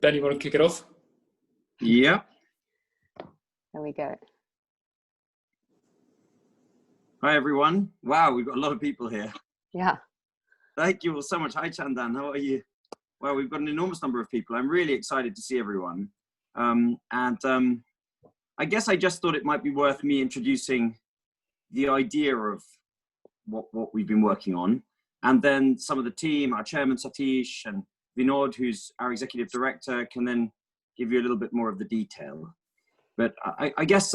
Ben, you want to kick it off? Yeah. There we go. Hi, everyone. Wow, we've got a lot of people here. Yeah. Thank you all so much. Hi, Chandan. How are you? Well, we've got an enormous number of people. I'm really excited to see everyone. I guess I just thought it might be worth me introducing the idea of what we've been working on. And then some of the team, our chairman, Satish, and Vinod, who's our executive director, can then give you a little bit more of the detail. But I guess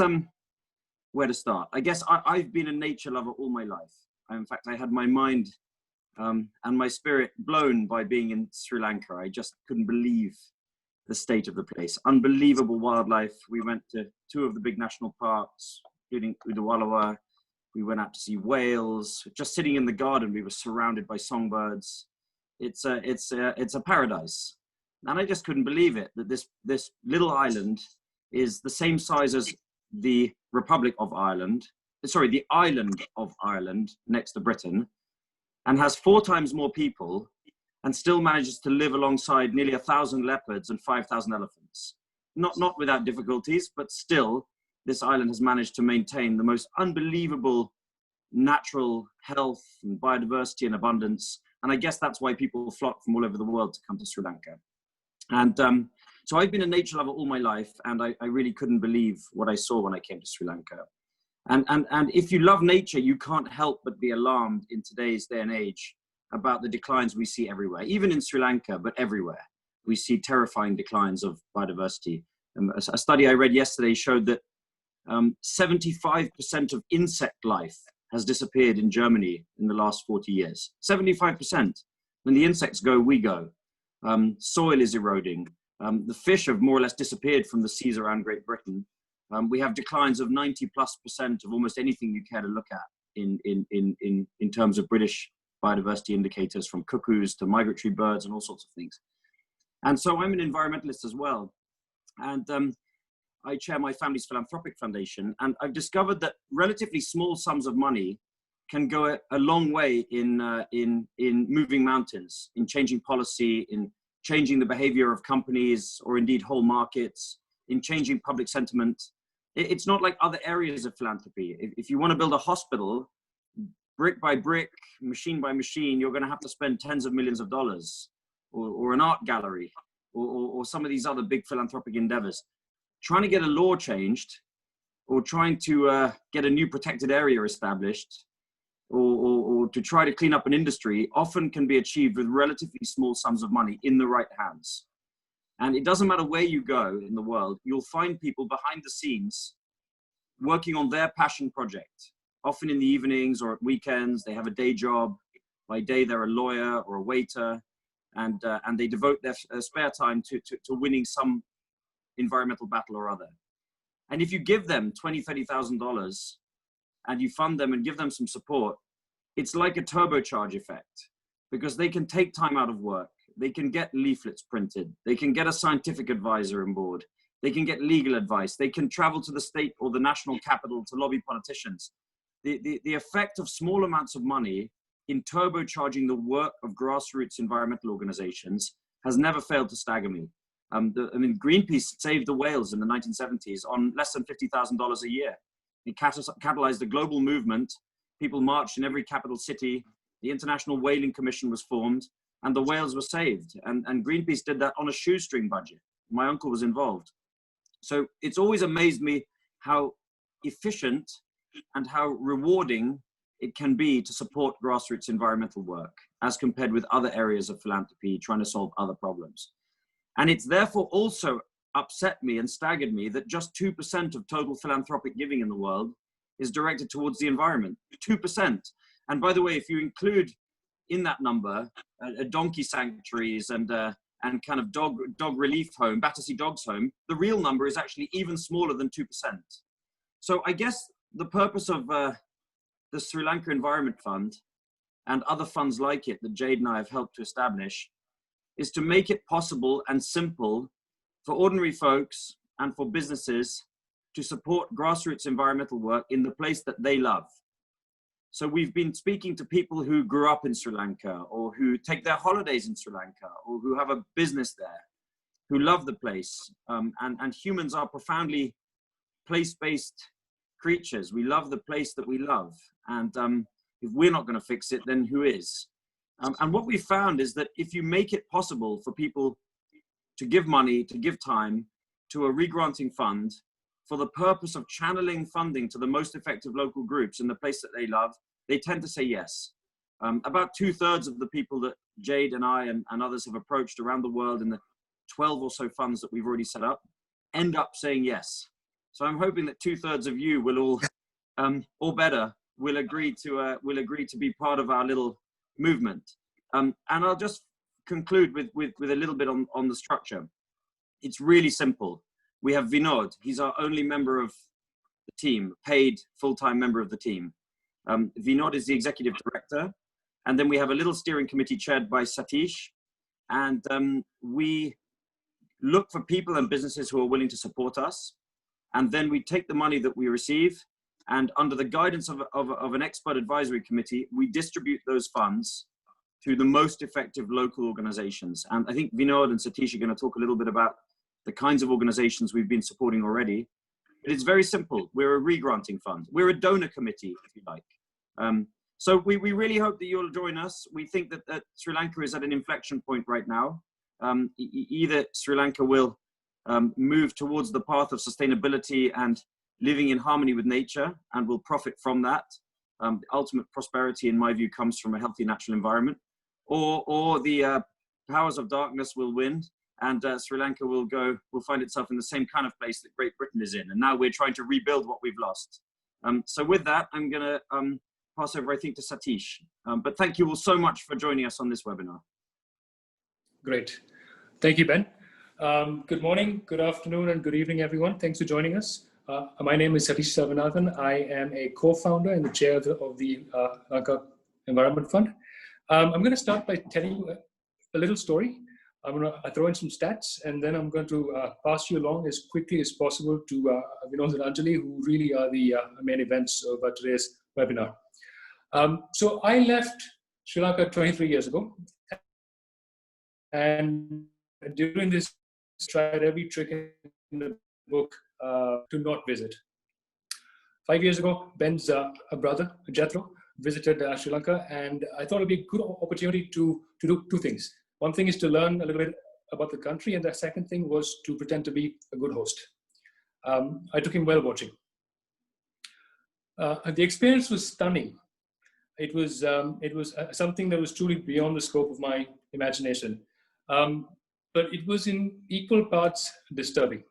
where to start? I guess I've been a nature lover all my life. In fact, I had my mind and my spirit blown by being in Sri Lanka. I just couldn't believe the state of the place. Unbelievable wildlife. We went to 2 of the big national parks, including Udawalawa. We went out to see whales. Just sitting in the garden, we were surrounded by songbirds. It's a paradise. And I just couldn't believe it, that this little island is the same size as the Republic of Ireland, sorry, the island of Ireland next to Britain, and has 4 times more people and still manages to live alongside nearly 1,000 leopards and 5,000 elephants. Not without difficulties, but still, this island has managed to maintain the most unbelievable natural health and biodiversity and abundance. And I guess that's why people flock from all over the world to come to Sri Lanka. And so I've been a nature lover all my life, and I really couldn't believe what I saw when I came to Sri Lanka. And if you love nature, you can't help but be alarmed in today's day and age about the declines we see everywhere, even in Sri Lanka, but everywhere. We see terrifying declines of biodiversity. A study I read yesterday showed that 75% of insect life has disappeared in Germany in the last 40 years. 75%. When the insects go, we go. Soil is eroding. The fish have more or less disappeared from the seas around Great Britain. We have declines of 90+% of almost anything you care to look at in terms of British biodiversity indicators, from cuckoos to migratory birds and all sorts of things. And so I'm an environmentalist as well. And I chair my family's philanthropic foundation. And I've discovered that relatively small sums of money can go a long way in moving mountains, in changing policy, in changing the behavior of companies or indeed whole markets, in changing public sentiment. It's not like other areas of philanthropy. If you want to build a hospital, brick by brick, machine by machine, you're going to have to spend tens of millions of dollars, or an art gallery, or some of these other big philanthropic endeavors. Trying to get a law changed, or trying to get a new protected area established, or to try to clean up an industry often can be achieved with relatively small sums of money in the right hands. And it doesn't matter where you go in the world, you'll find people behind the scenes working on their passion project. Often in the evenings or at weekends, they have a day job. By day, they're a lawyer or a waiter, and they devote their spare time to winning some environmental battle or other. And if you give them $20,000, $30,000 and you fund them and give them some support, it's like a turbocharge effect, because they can take time out of work. They can get leaflets printed. They can get a scientific advisor on board. They can get legal advice. They can travel to the state or the national capital to lobby politicians. The effect of small amounts of money in turbocharging the work of grassroots environmental organizations has never failed to stagger me. Greenpeace saved the whales in the 1970s on less than $50,000 a year. It catalyzed a global movement. People marched in every capital city. The International Whaling Commission was formed, and the whales were saved. And Greenpeace did that on a shoestring budget. My uncle was involved. So it's always amazed me how efficient and how rewarding it can be to support grassroots environmental work as compared with other areas of philanthropy trying to solve other problems. And it's therefore also upset me and staggered me that just 2% of total philanthropic giving in the world is directed towards the environment. 2%. And by the way, if you include in that number donkey sanctuaries and kind of dog relief home, Battersea Dogs Home, the real number is actually even smaller than 2%. So I guess the purpose of the Sri Lanka Environment Fund and other funds like it that Jade and I have helped to establish is to make it possible and simple for ordinary folks and for businesses to support grassroots environmental work in the place that they love. So we've been speaking to people who grew up in Sri Lanka, or who take their holidays in Sri Lanka, or who have a business there. who love the place. And humans are profoundly place-based creatures. We love the place that we love. And if we're not going to fix it, then who is? And what we found is that if you make it possible for people to give money, to give time to a regranting fund for the purpose of channeling funding to the most effective local groups in the place that they love, they tend to say yes. About 2/3 of the people that Jade and I and others have approached around the world in the 12 or so funds that we've already set up end up saying yes. So I'm hoping that 2/3 of you will all, or better, will agree to be part of our little movement. And I'll just conclude with a little bit on the structure. It's really simple. We have Vinod. He's our only member of the team, paid full-time member of the team. Vinod is the executive director. And then we have a little steering committee chaired by Satish. And we look for people and businesses who are willing to support us. And then we take the money that we receive, and under the guidance of an expert advisory committee, we distribute those funds to the most effective local organizations. And I think Vinod and Satish are going to talk a little bit about the kinds of organizations we've been supporting already. But it's very simple. We're a regranting fund. We're a donor committee, if you like. So we really hope that you'll join us. We think that Sri Lanka is at an inflection point right now. Either Sri Lanka will move towards the path of sustainability and living in harmony with nature, and will profit from that. The ultimate prosperity, in my view, comes from a healthy natural environment. Or the powers of darkness will win, and Sri Lanka will find itself in the same kind of place that Great Britain is in. And now we're trying to rebuild what we've lost. So with that, I'm going to pass over, I think, to Satish. But thank you all so much for joining us on this webinar. Great. Thank you, Ben. Good morning, good afternoon, and good evening, everyone. Thanks for joining us. My name is Satish Selvanathan. I am a co-founder and the chair of the Lanka Environment Fund. I'm going to start by telling you a little story. I'm going to throw in some stats, and then I'm going to pass you along as quickly as possible to Vinod and Anjali, who really are the main events of today's webinar. So I left Sri Lanka 23 years ago. And during this, tried every trick in the book to not visit. 5 years ago, Ben's brother, Jethro, visited Sri Lanka, and I thought it'd be a good opportunity to do two things. One thing is to learn a little bit about the country, and the second thing was to pretend to be a good host. I took him whale watching. The experience was stunning. It was something that was truly beyond the scope of my imagination. But it was in equal parts disturbing.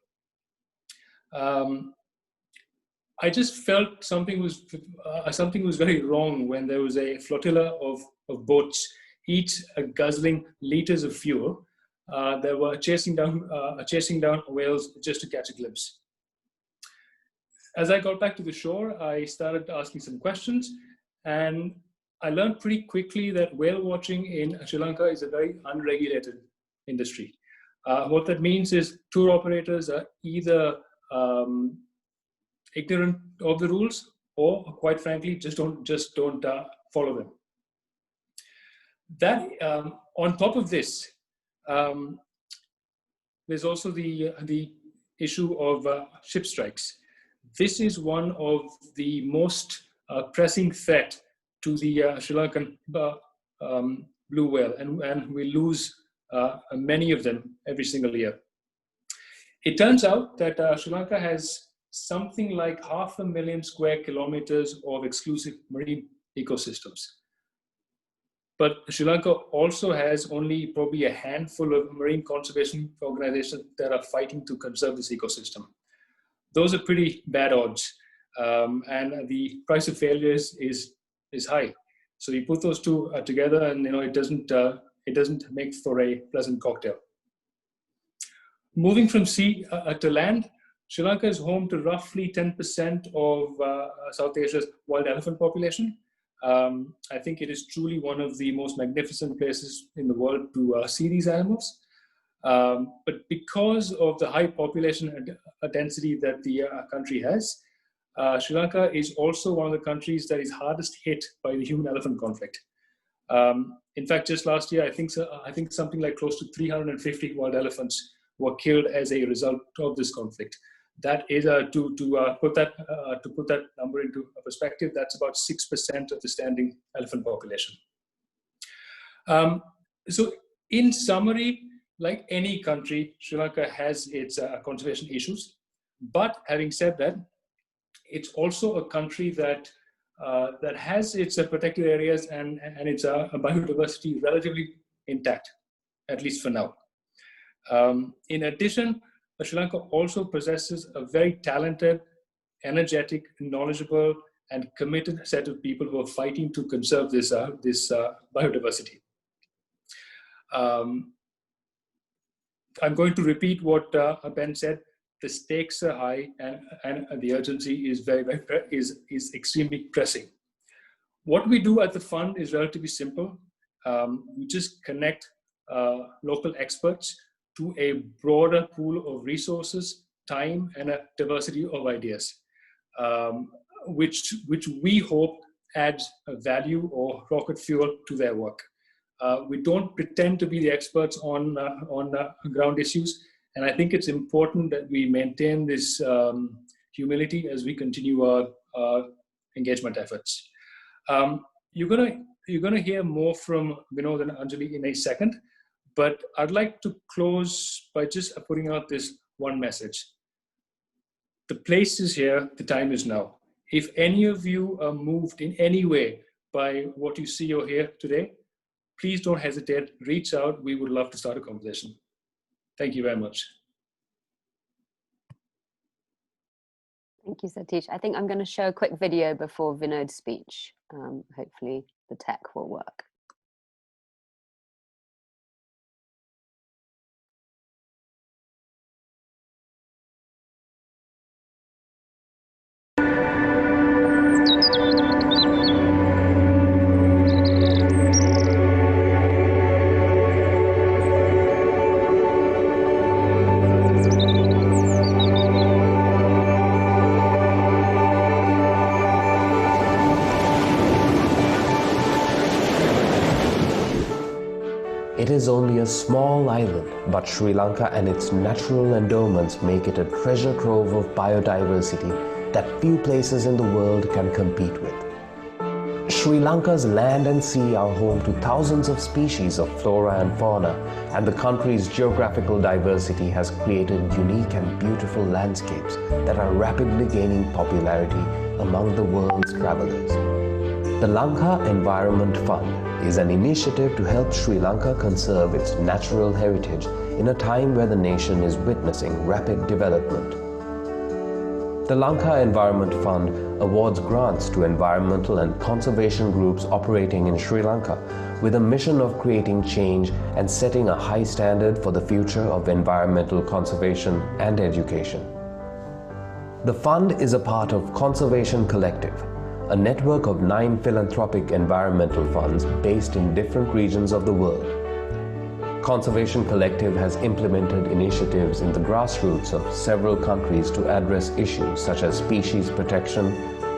I just felt something was very wrong when there was a flotilla of boats, each guzzling liters of fuel, that were chasing down whales just to catch a glimpse. As I got back to the shore, I started asking some questions, and I learned pretty quickly that whale watching in Sri Lanka is a very unregulated industry. What that means is tour operators are either ignorant of the rules, or quite frankly, just don't follow them. That on top of this, there's also the issue of ship strikes. This is one of the most pressing threat to the Sri Lankan blue whale, and we lose many of them every single year. It turns out that Sri Lanka has something like 500,000 square kilometers of exclusive marine ecosystems. But Sri Lanka also has only probably a handful of marine conservation organizations that are fighting to conserve this ecosystem. Those are pretty bad odds, and the price of failure is high. So you put those two together, and it doesn't make for a pleasant cocktail. Moving from sea to land, Sri Lanka is home to roughly 10% of South Asia's wild elephant population. I think it is truly one of the most magnificent places in the world to see these animals. But because of the high population density that the country has, Sri Lanka is also one of the countries that is hardest hit by the human-elephant conflict. In fact, just last year, I think something like close to 350 wild elephants were killed as a result of this conflict. That is to put that number into perspective. That's about 6% of the standing elephant population. So, in summary, like any country, Sri Lanka has its conservation issues. But having said that, it's also a country that has its protected areas and its biodiversity relatively intact, at least for now. In addition, Sri Lanka also possesses a very talented, energetic, knowledgeable, and committed set of people who are fighting to conserve this biodiversity. I'm going to repeat what Ben said. The stakes are high, and the urgency is is extremely pressing. What we do at the fund is relatively simple. We just connect local experts to a broader pool of resources, time, and a diversity of ideas, which we hope adds a value or rocket fuel to their work. We don't pretend to be the experts on ground issues, and I think it's important that we maintain this humility as we continue our engagement efforts. You're gonna hear more from Vinod and Anjali in a second, but I'd like to close by just putting out this one message. The place is here, the time is now. If any of you are moved in any way by what you see or hear today, please don't hesitate, reach out. We would love to start a conversation. Thank you very much. Thank you, Satish. I think I'm going to show a quick video before Vinod's speech. Hopefully the tech will work. It is only a small island, but Sri Lanka and its natural endowments make it a treasure trove of biodiversity that few places in the world can compete with. Sri Lanka's land and sea are home to thousands of species of flora and fauna, and the country's geographical diversity has created unique and beautiful landscapes that are rapidly gaining popularity among the world's travelers. The Lanka Environment Fund is an initiative to help Sri Lanka conserve its natural heritage in a time where the nation is witnessing rapid development. The Lanka Environment Fund awards grants to environmental and conservation groups operating in Sri Lanka with a mission of creating change and setting a high standard for the future of environmental conservation and education. The fund is a part of Conservation Collective, a network of 9 philanthropic environmental funds based in different regions of the world. Conservation Collective has implemented initiatives in the grassroots of several countries to address issues such as species protection,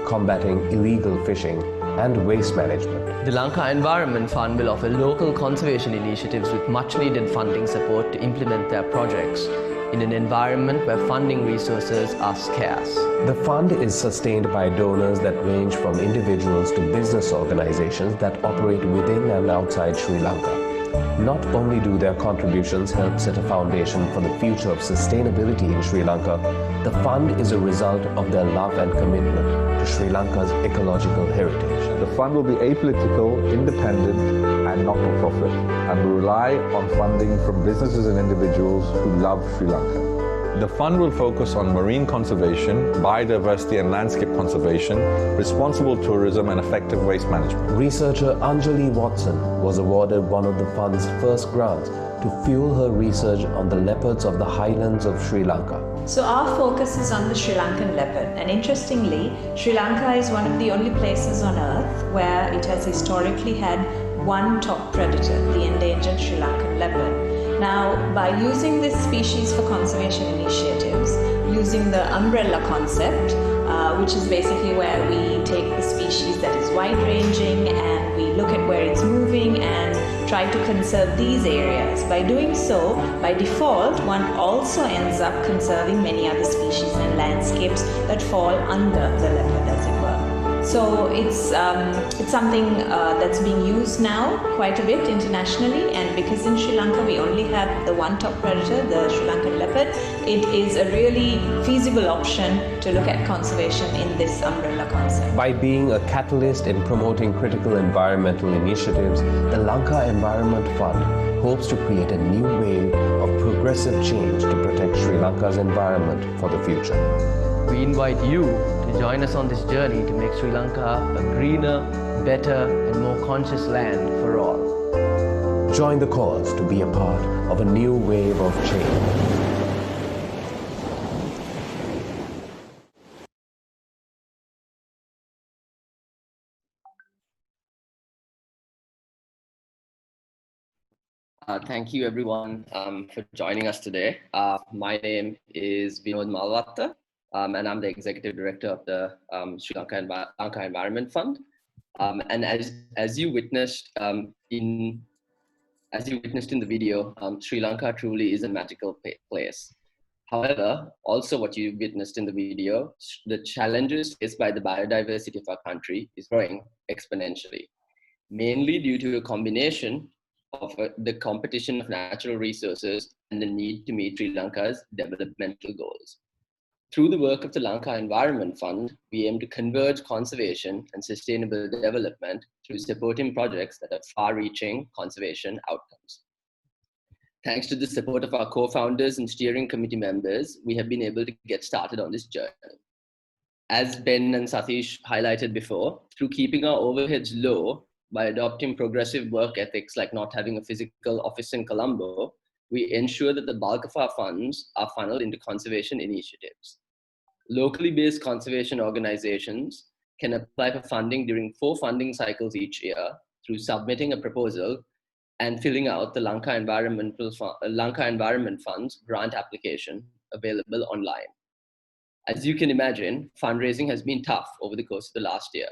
combating illegal fishing, and waste management. The Lanka Environment Fund will offer local conservation initiatives with much needed funding support to implement their projects in an environment where funding resources are scarce. The fund is sustained by donors that range from individuals to business organizations that operate within and outside Sri Lanka. Not only do their contributions help set a foundation for the future of sustainability in Sri Lanka, the fund is a result of their love and commitment to Sri Lanka's ecological heritage. The fund will be apolitical, independent, and not-for-profit, and will rely on funding from businesses and individuals who love Sri Lanka. The fund will focus on marine conservation, biodiversity and landscape conservation, responsible tourism, and effective waste management. Researcher Anjali Watson was awarded one of the fund's first grants to fuel her research on the leopards of the highlands of Sri Lanka. So our focus is on the Sri Lankan leopard, and interestingly, Sri Lanka is one of the only places on earth where it has historically had one top predator, the endangered Sri Lankan leopard. Now, by using this species for conservation initiatives, using the umbrella concept, which is basically where we take the species that is wide-ranging and we look at where it's moving and try to conserve these areas. By doing so, by default, one also ends up conserving many other species and landscapes that fall under the leopard, as it were. So it's something that's being used now quite a bit internationally, and because in Sri Lanka we only have the one top predator, the Sri Lankan leopard, it is a really feasible option to look at conservation in this umbrella concept. By being a catalyst in promoting critical environmental initiatives, the Lanka Environment Fund hopes to create a new wave of progressive change to protect Sri Lanka's environment for the future. We invite you to join us on this journey to make Sri Lanka a greener, better and more conscious land for all. Join the cause to be a part of a new wave of change. Thank you everyone for joining us today. My name is Vinod Malvatta, and I'm the Executive Director of the Sri Lanka Environment Fund. And as you witnessed in the video, Sri Lanka truly is a magical place. However, also what you witnessed in the video, the challenges faced by the biodiversity of our country is growing exponentially, mainly due to a combination of the competition of natural resources and the need to meet Sri Lanka's developmental goals. Through the work of the Lanka Environment Fund, we aim to converge conservation and sustainable development through supporting projects that have far-reaching conservation outcomes. Thanks to the support of our co-founders and steering committee members, we have been able to get started on this journey. As Ben and Satish highlighted before, through keeping our overheads low, by adopting progressive work ethics like not having a physical office in Colombo, we ensure that the bulk of our funds are funneled into conservation initiatives. Locally based conservation organizations can apply for funding during 4 funding cycles each year through submitting a proposal and filling out the Lanka Environment Fund's grant application available online. As you can imagine, fundraising has been tough over the course of the last year.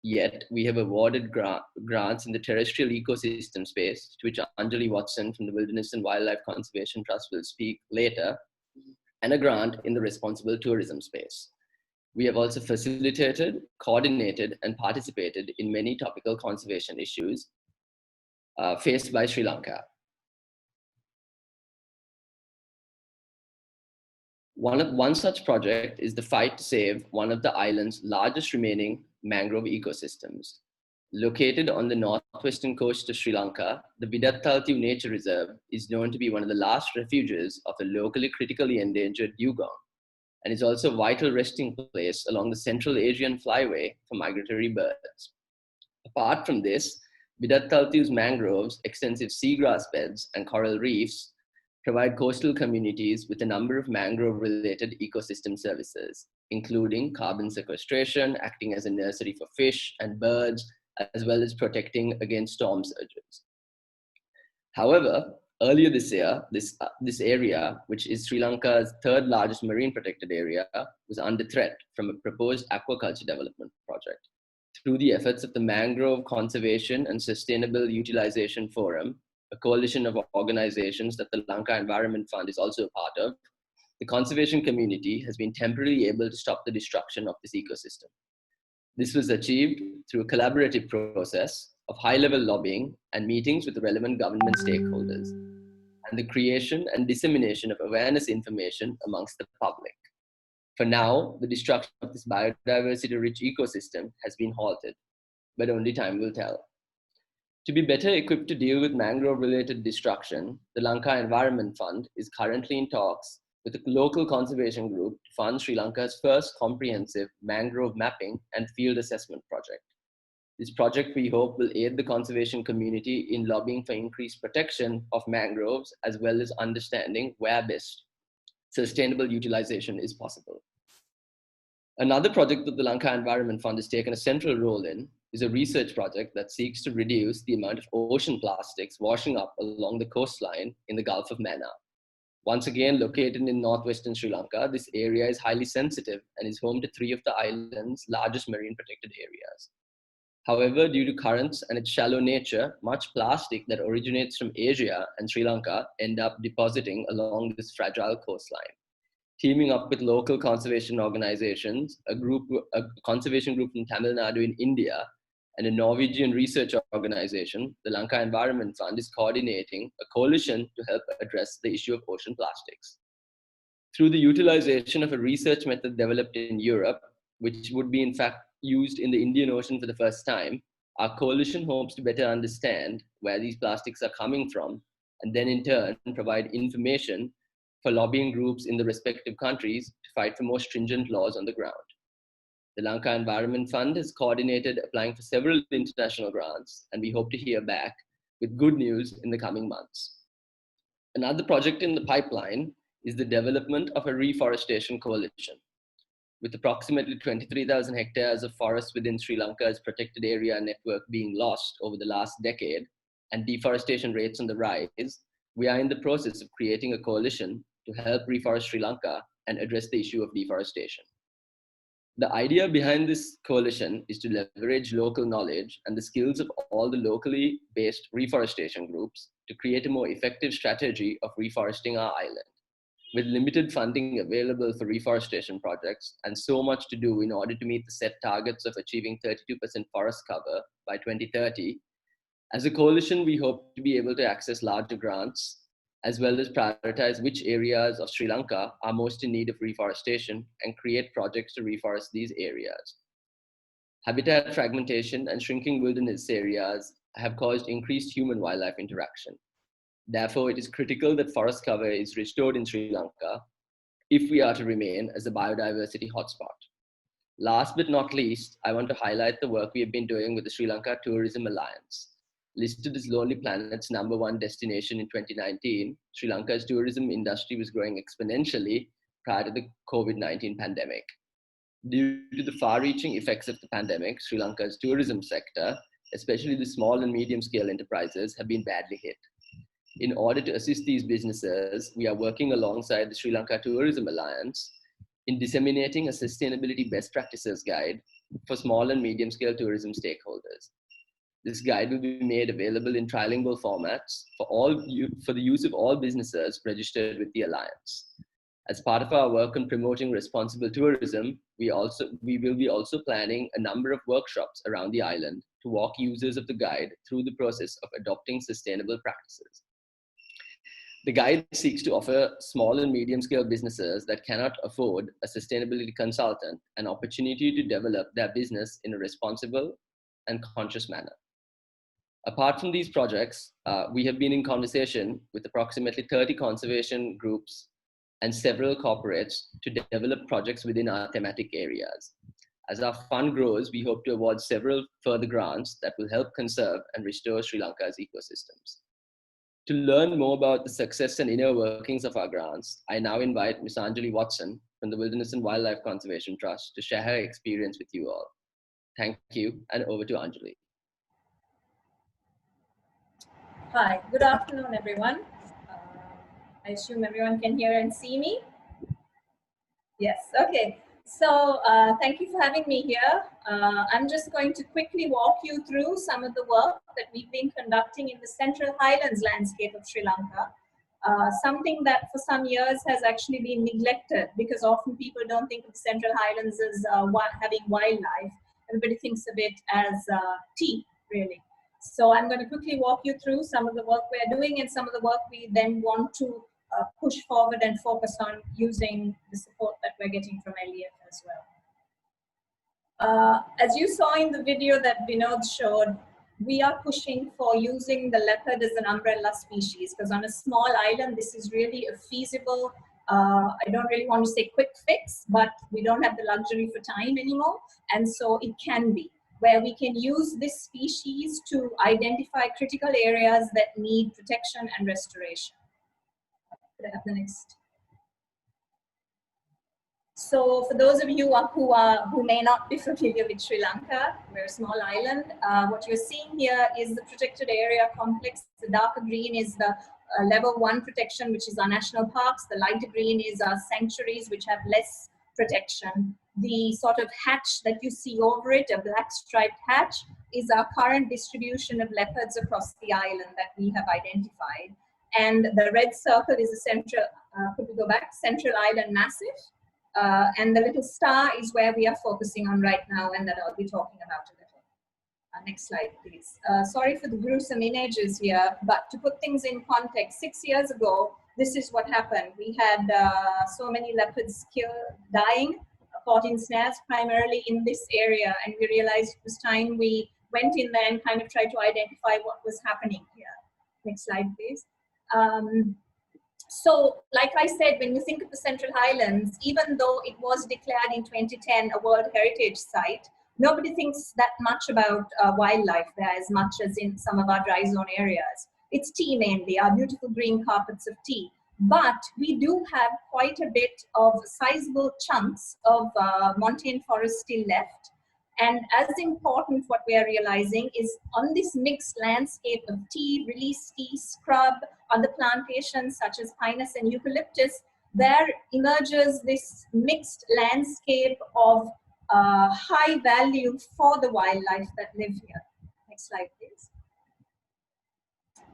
Yet, we have awarded grants in the terrestrial ecosystem space, to which Anjali Watson from the Wilderness and Wildlife Conservation Trust will speak later, and a grant in the responsible tourism space. We have also facilitated, coordinated, and participated in many topical conservation issues faced by Sri Lanka. One such project is the fight to save one of the island's largest remaining mangrove ecosystems. Located on the northwestern coast of Sri Lanka, the Vidattaltiu Nature Reserve is known to be one of the last refuges of a locally critically endangered dugong, and is also a vital resting place along the Central Asian flyway for migratory birds. Apart from this, Vidattaltiu's mangroves, extensive seagrass beds, and coral reefs provide coastal communities with a number of mangrove-related ecosystem services, including carbon sequestration, acting as a nursery for fish and birds, as well as protecting against storm surges. However, earlier this year, this area, which is Sri Lanka's 3rd largest marine protected area, was under threat from a proposed aquaculture development project. Through the efforts of the Mangrove Conservation and Sustainable Utilization Forum, a coalition of organizations that the Lanka Environment Fund is also a part of, the conservation community has been temporarily able to stop the destruction of this ecosystem. This was achieved through a collaborative process of high-level lobbying and meetings with the relevant government stakeholders, and the creation and dissemination of awareness information amongst the public. For now, the destruction of this biodiversity-rich ecosystem has been halted, but only time will tell. To be better equipped to deal with mangrove-related destruction, the Lanka Environment Fund is currently in talks with a local conservation group to fund Sri Lanka's first comprehensive mangrove mapping and field assessment project. This project, we hope, will aid the conservation community in lobbying for increased protection of mangroves, as well as understanding where best sustainable utilization is possible. Another project that the Lanka Environment Fund has taken a central role in is a research project that seeks to reduce the amount of ocean plastics washing up along the coastline in the Gulf of Mannar. Once again, located in northwestern Sri Lanka, this area is highly sensitive and is home to 3 of the island's largest marine protected areas. However, due to currents and its shallow nature, much plastic that originates from Asia and Sri Lanka end up depositing along this fragile coastline. Teaming up with local conservation organizations, a conservation group from Tamil Nadu in India, and a Norwegian research organization, the Lanka Environment Fund is coordinating a coalition to help address the issue of ocean plastics. Through the utilization of a research method developed in Europe, which would be in fact used in the Indian Ocean for the first time, our coalition hopes to better understand where these plastics are coming from, and then in turn provide information for lobbying groups in the respective countries to fight for more stringent laws on the ground. The Lanka Environment Fund has coordinated applying for several international grants, and we hope to hear back with good news in the coming months. Another project in the pipeline is the development of a reforestation coalition. With approximately 23,000 hectares of forest within Sri Lanka's protected area network being lost over the last decade and deforestation rates on the rise, we are in the process of creating a coalition to help reforest Sri Lanka and address the issue of deforestation. The idea behind this coalition is to leverage local knowledge and the skills of all the locally based reforestation groups to create a more effective strategy of reforesting our island. With limited funding available for reforestation projects and so much to do in order to meet the set targets of achieving 32% forest cover by 2030, as a coalition, we hope to be able to access larger grants as well as prioritize which areas of Sri Lanka are most in need of reforestation and create projects to reforest these areas. Habitat fragmentation and shrinking wilderness areas have caused increased human-wildlife interaction. Therefore, it is critical that forest cover is restored in Sri Lanka if we are to remain as a biodiversity hotspot. Last but not least, I want to highlight the work we have been doing with the Sri Lanka Tourism Alliance. Listed as Lonely Planet's #1 destination in 2019, Sri Lanka's tourism industry was growing exponentially prior to the COVID-19 pandemic. Due to the far-reaching effects of the pandemic, Sri Lanka's tourism sector, especially the small and medium-scale enterprises, have been badly hit. In order to assist these businesses, we are working alongside the Sri Lanka Tourism Alliance in disseminating a sustainability best practices guide for small and medium-scale tourism stakeholders. This guide will be made available in trilingual formats for the use of all businesses registered with the Alliance. As part of our work on promoting responsible tourism, we will be also planning a number of workshops around the island to walk users of the guide through the process of adopting sustainable practices. The guide seeks to offer small and medium-scale businesses that cannot afford a sustainability consultant an opportunity to develop their business in a responsible and conscious manner. Apart from these projects, we have been in conversation with approximately 30 conservation groups and several corporates to develop projects within our thematic areas. As our fund grows, we hope to award several further grants that will help conserve and restore Sri Lanka's ecosystems. To learn more about the success and inner workings of our grants, I now invite Ms. Anjali Watson from the Wilderness and Wildlife Conservation Trust to share her experience with you all. Thank you, and over to Anjali. Hi, good afternoon, everyone. I assume everyone can hear and see me. Yes, okay. So thank you for having me here. I'm just going to quickly walk you through some of the work that we've been conducting in the Central Highlands landscape of Sri Lanka. Something that for some years has actually been neglected because often people don't think of the Central Highlands as having wildlife. Everybody thinks of it as tea, really. So I'm going to quickly walk you through some of the work we're doing and some of the work we then want to push forward and focus on using the support that we're getting from LEF as well. As you saw in the video that Vinod showed, we are pushing for using the leopard as an umbrella species because on a small island, this is really a feasible, I don't really want to say quick fix, but we don't have the luxury for time anymore. And so it can be, where we can use this species to identify critical areas that need protection and restoration. Could I have the next? So for those of you who may not be familiar with Sri Lanka, we're a small island. What you're seeing here is the protected area complex. The darker green is the level 1 protection, which is our national parks. The lighter green is our sanctuaries, which have less protection. The sort of hatch that you see over it, a black striped hatch, is our current distribution of leopards across the island that we have identified. And the red circle is a central, could we go back? Central Island Massif. And the little star is where we are focusing on right now, and that I'll be talking about a little. Next slide, please. Sorry for the gruesome images here, but to put things in context, 6 years ago, this is what happened. We had so many leopards dying, caught in snares, primarily in this area, and we realized it was time we went in there and kind of tried to identify what was happening here. Next slide, please. So, like I said, when you think of the Central Highlands, even though it was declared in 2010 a World Heritage Site, nobody thinks that much about wildlife there as much as in some of our dry zone areas. It's tea mainly, our beautiful green carpets of tea. But we do have quite a bit of sizable chunks of montane forest still left. And as important, what we are realizing is on this mixed landscape of tea, release tea, scrub, other plantations such as pinus and eucalyptus, there emerges this mixed landscape of high value for the wildlife that live here. Next slide, please.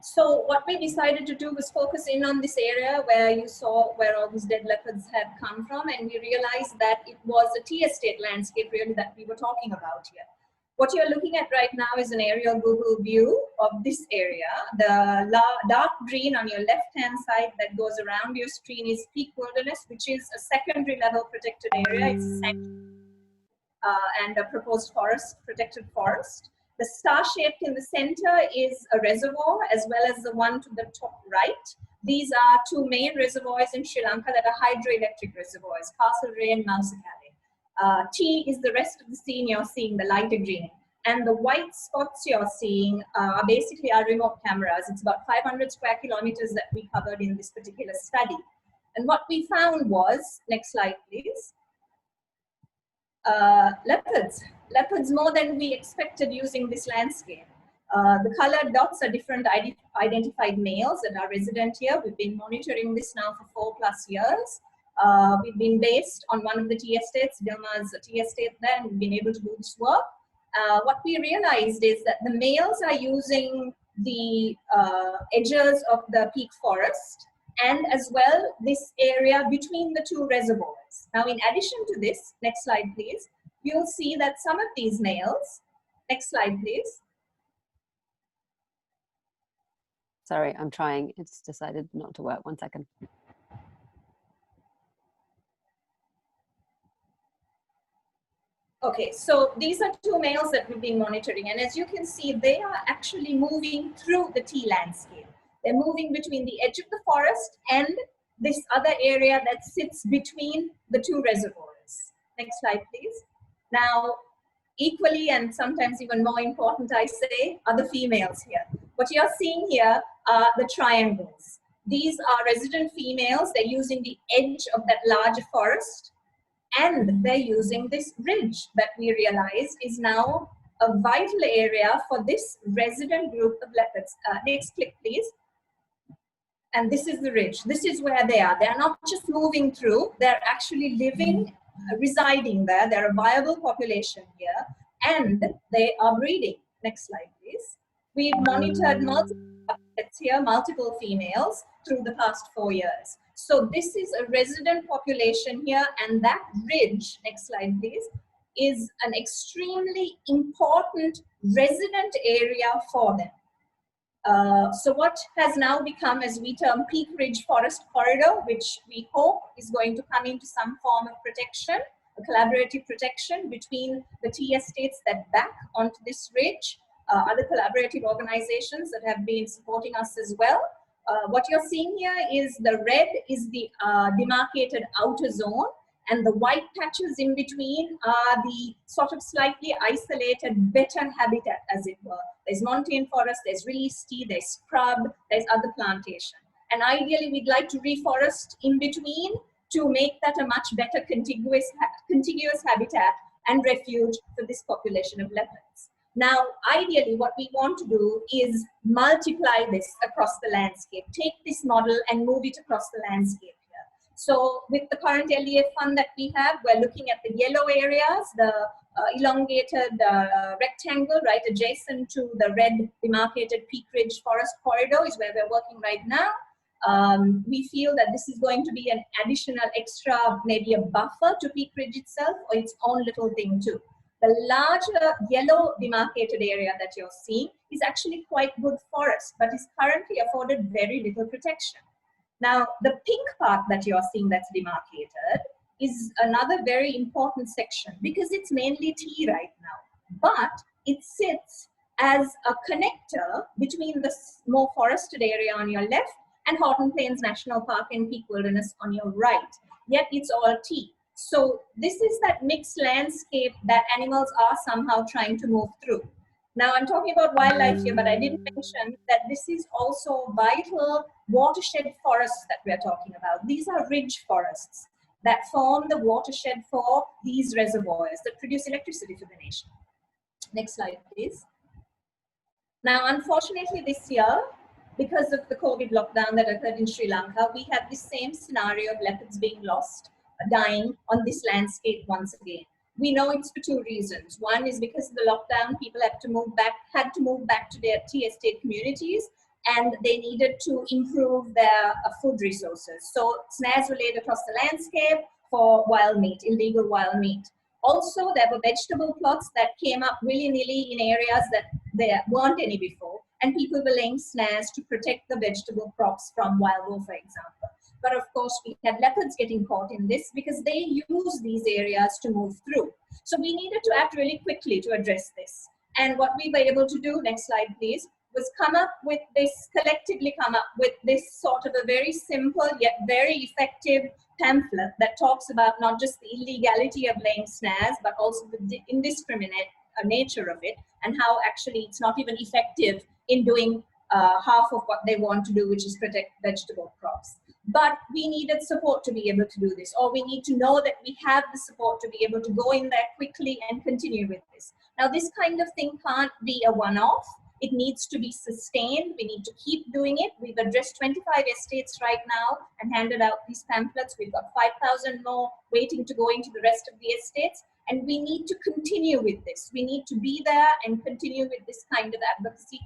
So what we decided to do was focus in on this area where you saw where all these dead leopards had come from, and we realized that it was a tea estate landscape really that we were talking about here. What you're looking at right now is an aerial Google view of this area. The dark green on your left-hand side that goes around your screen is peak wilderness, which is a secondary level protected area. It's a sanctuary. And a proposed forest, protected forest. The star-shaped in the center is a reservoir, as well as the one to the top right. These are two main reservoirs in Sri Lanka that are hydroelectric reservoirs, Castlereagh and Mousekale. T is the rest of the scene you're seeing, the lighter green. And the white spots you're seeing are basically our remote cameras. It's about 500 square kilometers that we covered in this particular study. And what we found was, next slide please, leopards more than we expected using this landscape. The colored dots are different identified males that are resident here. We've been monitoring this now for 4+ years. We've been based on one of the tea estates, Dilma's tea estate there, and we've been able to do this work. What we realized is that the males are using the edges of the peak forest, and as well this area between the two reservoirs. Now, in addition to this, next slide please, you'll see that some of these males, next slide please. Sorry, I'm trying. It's decided not to work. 1 second. Okay, so these are two males that we've been monitoring, and as you can see, they are actually moving through the tea landscape. They're moving between the edge of the forest and this other area that sits between the two reservoirs. Next slide, please. Now, equally and sometimes even more important, I say, are the females here. What you're seeing here are the triangles. These are resident females. They're using the edge of that larger forest, and they're using this ridge that we realized is now a vital area for this resident group of leopards. Next click, please. And this is the ridge. This is where they are. They're not just moving through, they're actually living, residing there. They're a viable population here, and they are breeding. Next slide, please. We've monitored multiple females through the past 4 years. So this is a resident population here, and that ridge, next slide please, is an extremely important resident area for them. So what has now become, as we term, Peak Ridge Forest Corridor, which we hope is going to come into some form of protection, a collaborative protection between the tea estates that back onto this ridge, other collaborative organizations that have been supporting us as well. What you're seeing here is the red is the demarcated outer zone, and the white patches in between are the sort of slightly isolated better habitat, as it were. There's montane forest, there's release tea, there's scrub, there's other plantation. And ideally, we'd like to reforest in between to make that a much better contiguous habitat and refuge for this population of leopards. Now, ideally, what we want to do is multiply this across the landscape. Take this model and move it across the landscape here. So with the current LEF fund that we have, we're looking at the yellow areas, the elongated rectangle, right, adjacent to the red demarcated Peak Ridge Forest Corridor is where we're working right now. We feel that this is going to be an additional extra, maybe a buffer to Peak Ridge itself, or its own little thing too. The larger yellow demarcated area that you're seeing is actually quite good forest, but is currently afforded very little protection. Now, the pink part that you're seeing that's demarcated is another very important section because it's mainly tea right now, but it sits as a connector between the more forested area on your left and Horton Plains National Park and Peak Wilderness on your right, yet it's all tea. So this is that mixed landscape that animals are somehow trying to move through. Now I'm talking about wildlife here, but I didn't mention that this is also vital watershed forests that we're talking about. These are ridge forests that form the watershed for these reservoirs that produce electricity for the nation. Next slide, please. Now, unfortunately this year, because of the COVID lockdown that occurred in Sri Lanka, we had the same scenario of leopards being lost, dying on this landscape once again. We know it's for two reasons. One is because of the lockdown, people had to move back to their tea estate communities, and they needed to improve their food resources. So snares were laid across the landscape for wild meat, illegal wild meat. Also, there were vegetable plots that came up willy-nilly in areas that there weren't any before, and people were laying snares to protect the vegetable crops from wild boar, for example. But of course, we had leopards getting caught in this because they use these areas to move through. So we needed to act really quickly to address this. And what we were able to do, next slide please, was collectively come up with this sort of a very simple yet very effective pamphlet that talks about not just the illegality of laying snares, but also the indiscriminate nature of it, and how actually it's not even effective in doing half of what they want to do, which is protect vegetable crops. But we needed support to be able to do this, or we need to know that we have the support to be able to go in there quickly and continue with this. Now, this kind of thing can't be a one-off. It needs to be sustained. We need to keep doing it. We've addressed 25 estates right now and handed out these pamphlets. We've got 5,000 more waiting to go into the rest of the estates. And we need to continue with this. We need to be there and continue with this kind of advocacy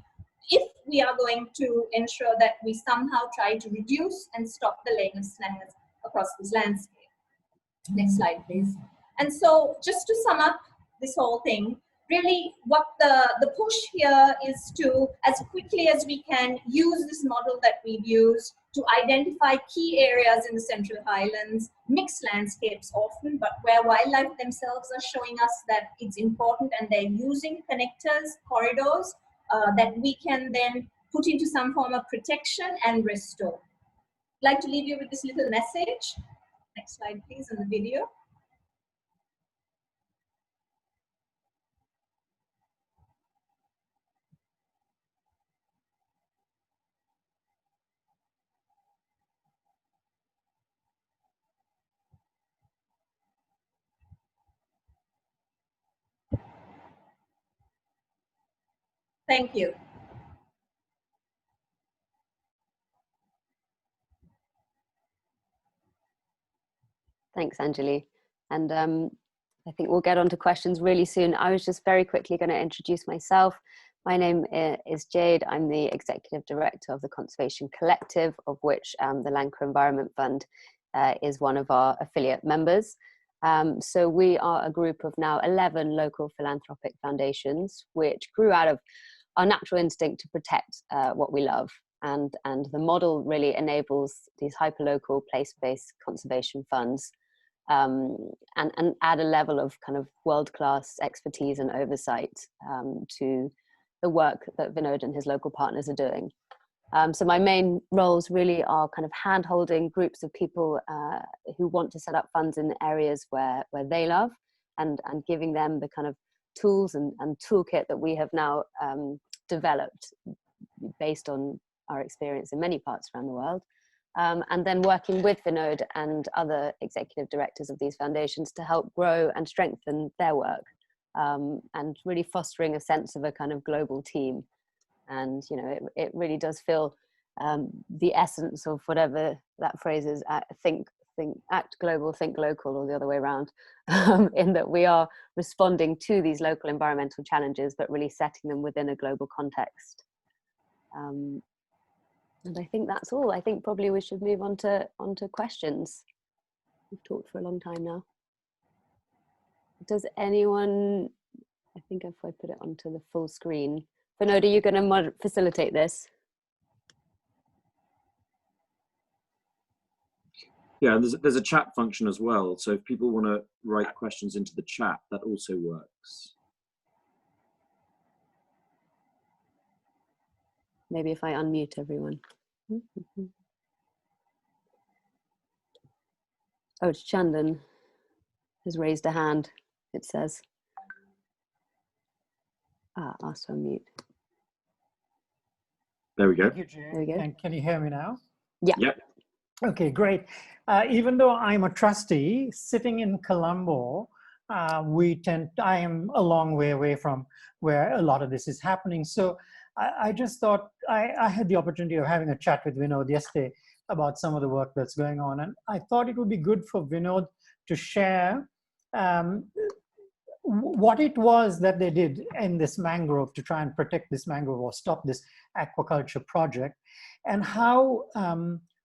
if we are going to ensure that we somehow try to reduce and stop the laying of snares across this landscape. Next slide, please. And so just to sum up this whole thing, really what the push here is to, as quickly as we can, use this model that we've used to identify key areas in the Central Highlands, mixed landscapes often, but where wildlife themselves are showing us that it's important, and they're using connectors, corridors, that we can then put into some form of protection and restore. I'd like to leave you with this little message. Next slide, please, on the video. Thank you. Thanks, Anjali. And I think we'll get on to questions really soon. I was just very quickly going to introduce myself. My name is Jade. I'm the Executive Director of the Conservation Collective, of which the Lanka Environment Fund is one of our affiliate members. So we are a group of now 11 local philanthropic foundations, which grew out of our natural instinct to protect what we love. And the model really enables these hyperlocal place-based conservation funds and add a level of kind of world-class expertise and oversight to the work that Vinod and his local partners are doing. So my main roles really are kind of hand-holding groups of people who want to set up funds in areas where they love, and giving them the kind of tools and toolkit that we have now developed based on our experience in many parts around the world. And then working with Vinod and other executive directors of these foundations to help grow and strengthen their work. and really fostering a sense of a kind of global team. And, you know, it really does feel the essence of whatever that phrase is, act global, think local, or the other way around, in that we are responding to these local environmental challenges, but really setting them within a global context. And I think that's all. I think probably we should move on to questions. We've talked for a long time now. Does anyone, I think if I put it onto the full screen, Vinod, are you going to facilitate this? Yeah, there's a chat function as well. So if people want to write questions into the chat, that also works. Maybe if I unmute everyone. Oh, Chandan has raised a hand, it says. Ask to unmute. There we go. Thank you, Jay. There we go. And can you hear me now? Yeah. Yep. Okay, great. Even though I'm a trustee sitting in Colombo, I am a long way away from where a lot of this is happening. So I just thought I had the opportunity of having a chat with Vinod yesterday about some of the work that's going on. And I thought it would be good for Vinod to share what it was that they did in this mangrove to try and protect this mangrove or stop this aquaculture project, and how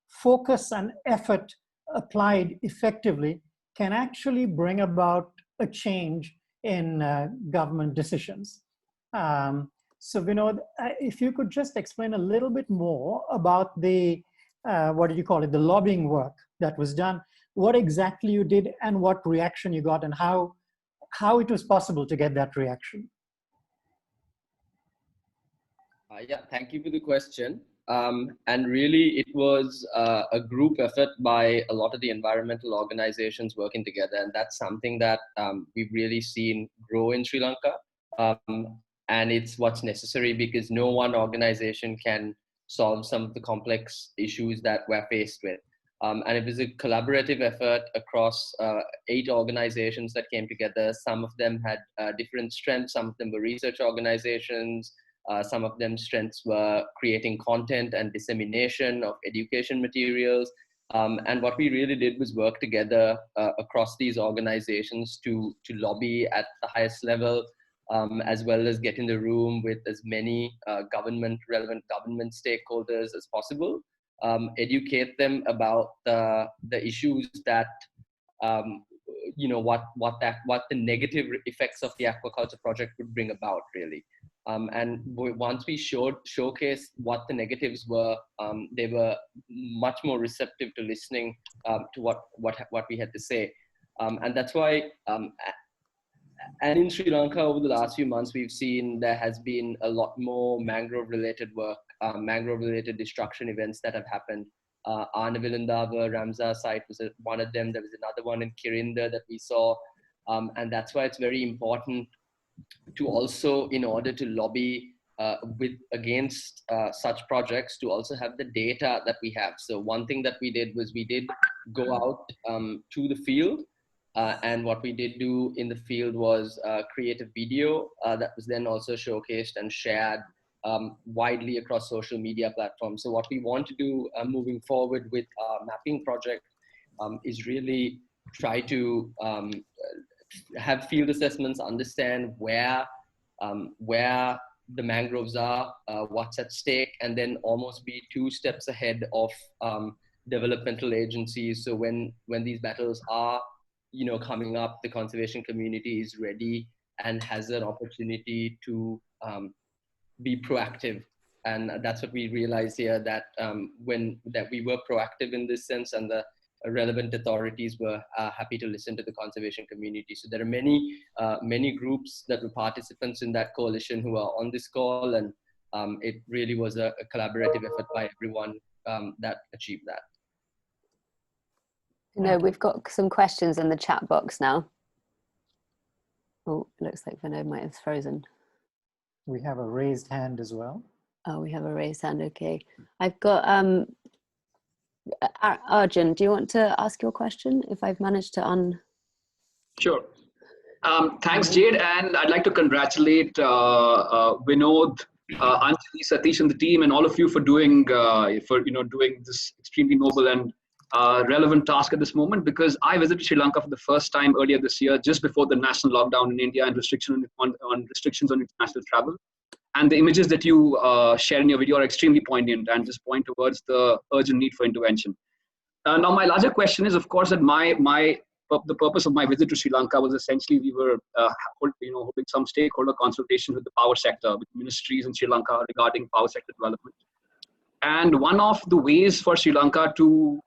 focus and effort applied effectively can actually bring about a change in government decisions. So Vinod, if you could just explain a little bit more about the, what did you call it, the lobbying work that was done, what exactly you did and what reaction you got, and how it was possible to get that reaction. Yeah, thank you for the question. And really, it was a group effort by a lot of the environmental organizations working together. And that's something that we've really seen grow in Sri Lanka. And it's what's necessary, because no one organization can solve some of the complex issues that we're faced with. And it was a collaborative effort across 8 organizations that came together. Some of them had different strengths. Some of them were research organizations. Some of them strengths were creating content and dissemination of education materials. And what we really did was work together across these organizations to lobby at the highest level, as well as get in the room with as many relevant government stakeholders as possible, educate them about the issues that, what the negative effects of the aquaculture project would bring about, really. And once we showcased what the negatives were, they were much more receptive to listening to what we had to say. And that's why, and in Sri Lanka over the last few months, we've seen there has been a lot more mangrove-related work, mangrove-related destruction events that have happened. Arnavilindava, Ramsar site was one of them. There was another one in Kirinda that we saw. And that's why it's very important to also, in order to lobby against such projects, to also have the data that we have. So one thing that we did was we did go out to the field, and what we did do in the field was create a video that was then also showcased and shared widely across social media platforms. So what we want to do moving forward with our mapping project is really try to have field assessments, understand where the mangroves are, what's at stake, and then almost be 2 steps ahead of developmental agencies. So when these battles are, coming up, the conservation community is ready and has an opportunity to be proactive. And that's what we realized here, that that we were proactive in this sense, and the relevant authorities were happy to listen to the conservation community. So there are many groups that were participants in that coalition who are on this call, and it really was a collaborative effort by everyone that achieved that. We've got some questions in the chat box now. Oh, looks like Vinod might have frozen. We have a raised hand as well. Oh, we have a raised hand. Okay. I've got Arjun, do you want to ask your question if I've managed to Sure. Thanks, Jade, and I'd like to congratulate Vinod, Anjali, Satish, and the team, and all of you for doing doing this extremely noble and relevant task at this moment. Because I visited Sri Lanka for the first time earlier this year, just before the national lockdown in India and restrictions on international travel. And the images that you share in your video are extremely poignant and just point towards the urgent need for intervention. Now, my larger question is, of course, that the purpose of my visit to Sri Lanka was essentially we were holding some stakeholder consultation with the power sector, with ministries in Sri Lanka regarding power sector development. And one of the ways for Sri Lanka to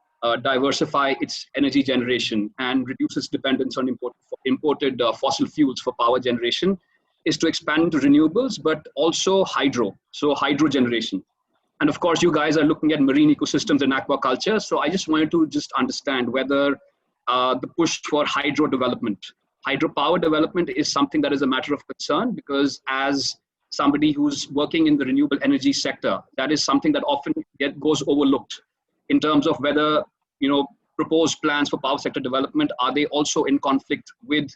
diversify its energy generation and reduce its dependence on imported fossil fuels for power generation is to expand into renewables, but also hydro generation. And of course, you guys are looking at marine ecosystems and aquaculture. So I just wanted to understand whether the push for hydropower development is something that is a matter of concern, because as somebody who's working in the renewable energy sector, that is something that often goes overlooked in terms of whether, proposed plans for power sector development, are they also in conflict with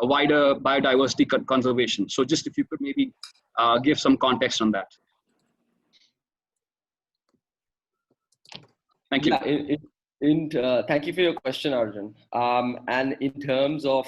a wider biodiversity conservation? So just if you could maybe give some context on that. Thank you. Yeah, thank you for your question, Arjun. And in terms of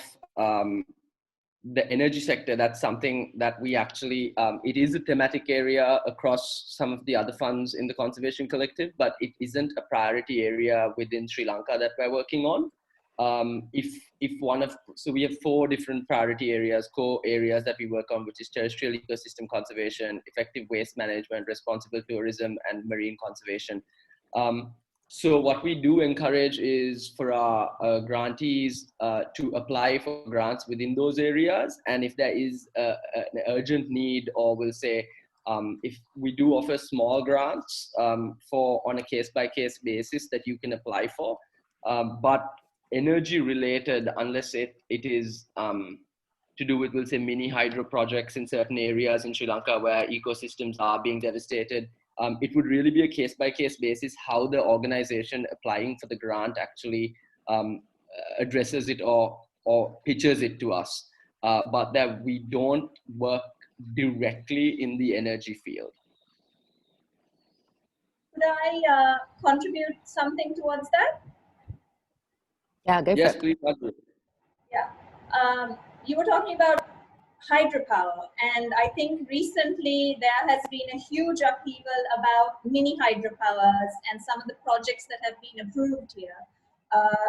the energy sector, that's something that we actually, it is a thematic area across some of the other funds in the Conservation Collective, but it isn't a priority area within Sri Lanka that we're working on. So we have 4 different priority areas, core areas that we work on, which is terrestrial ecosystem conservation, effective waste management, responsible tourism, and marine conservation. So what we do encourage is for our grantees to apply for grants within those areas. And if there is an urgent need, or we'll say, if we do offer small grants on a case-by-case basis that you can apply for, but energy related, unless it is to do with, we'll say, mini hydro projects in certain areas in Sri Lanka where ecosystems are being devastated, it would really be a case-by-case basis how the organization applying for the grant actually addresses it or pitches it to us. But that we don't work directly in the energy field. Could I contribute something towards that? Yeah, go for it. Yes, please. Yeah. You were talking about hydropower, and I think recently there has been a huge upheaval about mini hydropowers and some of the projects that have been approved here.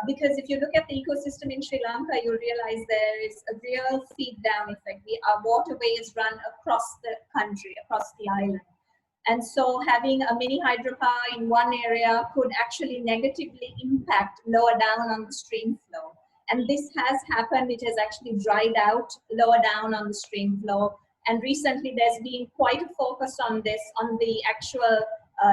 Because if you look at the ecosystem in Sri Lanka, you'll realize there is a real feed down effect. Our waterways run across the country, across the island. And so having a mini hydropower in one area could actually negatively impact lower down on the stream flow. And this has happened. It has actually dried out lower down on the stream flow. And recently there's been quite a focus on this, on the actual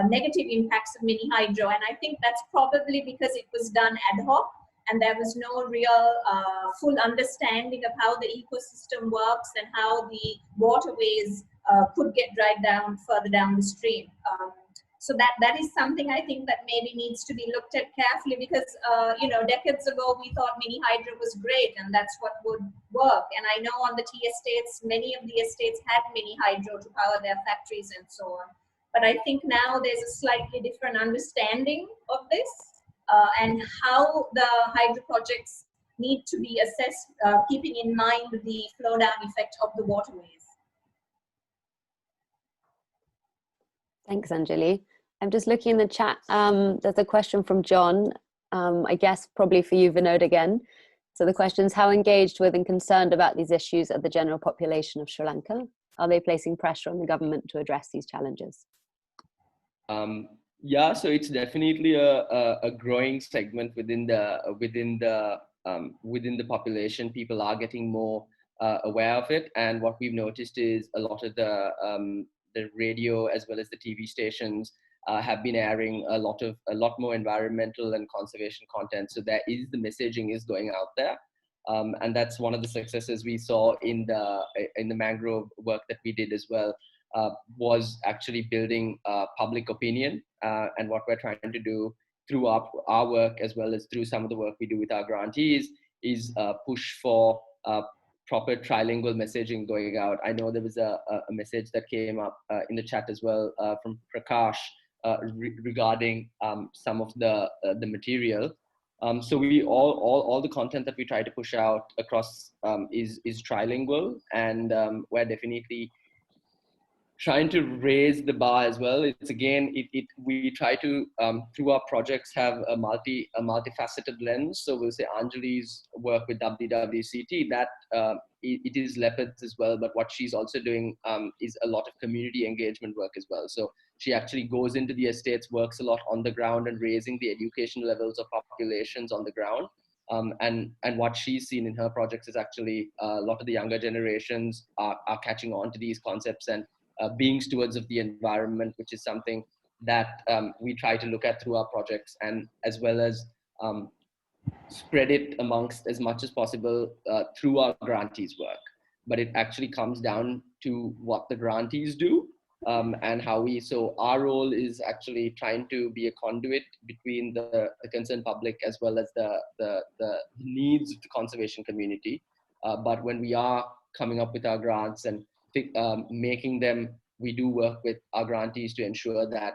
negative impacts of mini hydro. And I think that's probably because it was done ad hoc and there was no real full understanding of how the ecosystem works and how the waterways could get dried down further down the stream. So that is something I think that maybe needs to be looked at carefully, because decades ago we thought mini hydro was great and that's what would work. And I know on the tea estates, many of the estates had mini hydro to power their factories and so on. But I think now there's a slightly different understanding of this and how the hydro projects need to be assessed, keeping in mind the flow down effect of the waterways. Thanks, Anjali. I'm just looking in the chat. There's a question from John, I guess probably for you, Vinod, again. So the question is, how engaged with and concerned about these issues are the general population of Sri Lanka? Are they placing pressure on the government to address these challenges? Yeah, so it's definitely a growing segment within the population. People are getting more aware of it, and what we've noticed is a lot of the radio as well as the TV stations have been airing a lot more environmental and conservation content. So the messaging is going out there, and that's one of the successes we saw in the mangrove work that we did as well. Was actually building public opinion, and what we're trying to do through our work as well as through some of the work we do with our grantees is push for proper trilingual messaging going out. I know there was a message that came up in the chat as well from Prakash regarding some of the material. So we all the content that we try to push out across is trilingual, and we're definitely trying to raise the bar as well. It's again, we try to through our projects have a multifaceted lens. So we'll say Anjali's work with WWCT, that it is leopards as well, but what she's also doing is a lot of community engagement work as well. So she actually goes into the estates, works a lot on the ground and raising the education levels of populations on the ground. And what she's seen in her projects is actually a lot of the younger generations are catching on to these concepts and being stewards of the environment, which is something that we try to look at through our projects, and as well as spread it amongst as much as possible through our grantees' work. But it actually comes down to what the grantees do and how we, so our role is actually trying to be a conduit between the concerned public as well as the needs of the conservation community. But when we are coming up with our grants and making them, we do work with our grantees to ensure that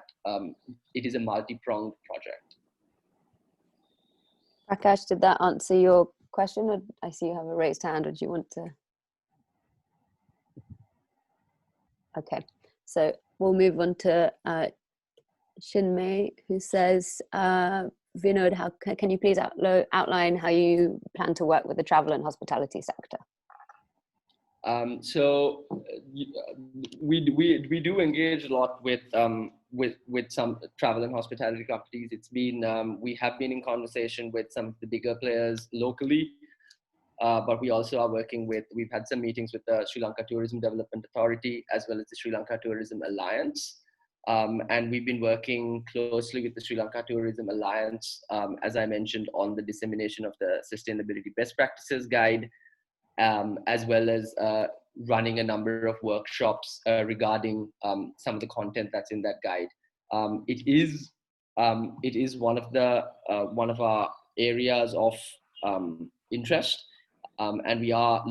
it is a multi-pronged project. Prakash, did that answer your question? Or I see you have a raised hand, or do you want to? Okay, so we'll move on to Chinmay, who says, Vinod, can you please outline how you plan to work with the travel and hospitality sector? So we do engage a lot with some travel and hospitality companies. It's been we have been in conversation with some of the bigger players locally, but we also are working with. We've had some meetings with the Sri Lanka Tourism Development Authority as well as the Sri Lanka Tourism Alliance, and we've been working closely with the Sri Lanka Tourism Alliance, as I mentioned, on the dissemination of the Sustainability Best Practices Guide. As well as running a number of workshops regarding some of the content that's in that guide. It is one of our areas of interest, and we are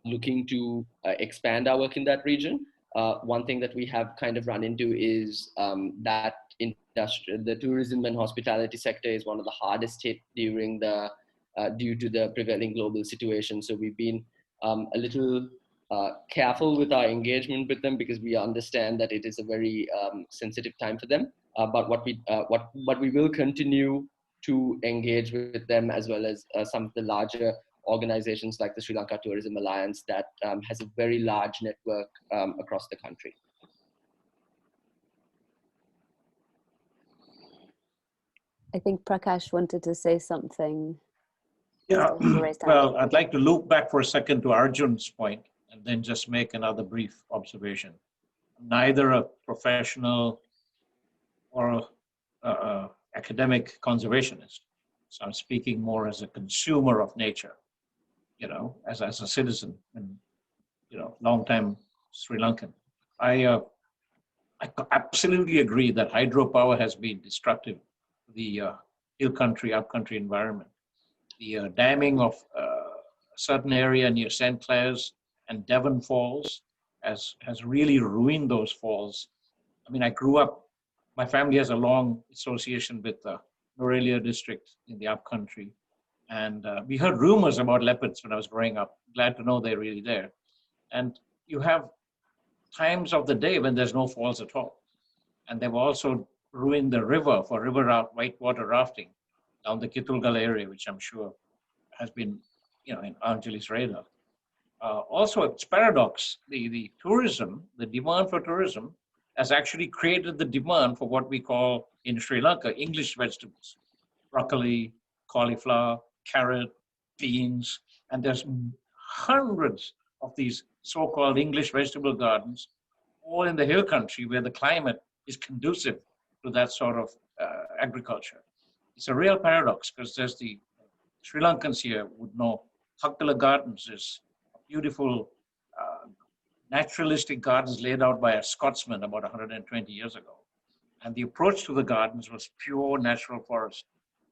looking to expand our work in that region. One thing that we have kind of run into is that the tourism and hospitality sector is one of the hardest hit during the due to the prevailing global situation. So we've been a little careful with our engagement with them because we understand that it is a very sensitive time for them. But what we will continue to engage with them, as well as some of the larger organizations like the Sri Lanka Tourism Alliance that has a very large network across the country. I think Prakash wanted to say something. Yeah, well, I'd like to loop back for a second to Arjun's point and then just make another brief observation. Neither a professional or a academic conservationist. So I'm speaking more as a consumer of nature, you know, as a citizen and, you know, long-time Sri Lankan. I absolutely agree that hydropower has been destructive to the hill country, upcountry environment. The damming of a certain area near St. Clair's and Devon Falls has really ruined those falls. I mean, I grew up, my family has a long association with the Norelia district in the upcountry. And we heard rumors about leopards when I was growing up. Glad to know they're really there. And you have times of the day when there's no falls at all. And they've also ruined the river for whitewater rafting down the Kitulgal area, which I'm sure has been, you know, in Anjali's radar. Also, it's paradox. The tourism, the demand for tourism has actually created the demand for what we call in Sri Lanka, English vegetables, broccoli, cauliflower, carrot, beans, and there's hundreds of these so-called English vegetable gardens, all in the hill country where the climate is conducive to that sort of agriculture. It's a real paradox because there's the Sri Lankans here would know Hakkala Gardens is a beautiful naturalistic gardens laid out by a Scotsman about 120 years ago. And the approach to the gardens was pure natural forest.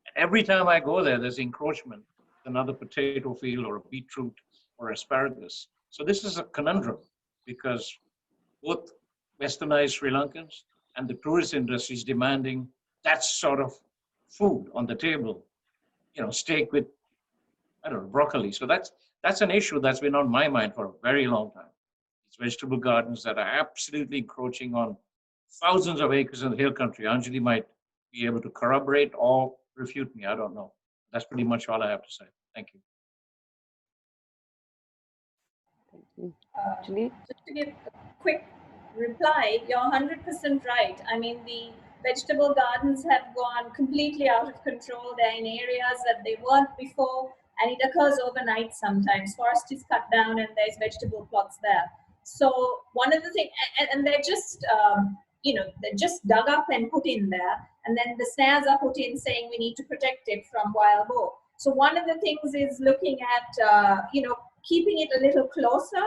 And every time I go there, there's encroachment, another potato field or a beetroot or asparagus. So this is a conundrum because both westernized Sri Lankans and the tourist industry is demanding that sort of food on the table, steak with, I don't know, broccoli. So that's an issue that's been on my mind for a very long time. It's vegetable gardens that are absolutely encroaching on thousands of acres in the hill country. Anjali might be able to corroborate or refute me. I don't know. That's pretty much all I have to say. Thank you. Just to give a quick reply, you're 100% right. I mean, the vegetable gardens have gone completely out of control. They're in areas that they weren't before, and it occurs overnight sometimes. Forest is cut down and there's vegetable plots there. So one of the things, and they're just, they're just dug up and put in there, and then the snares are put in saying we need to protect it from wild boar. So one of the things is looking at, keeping it a little closer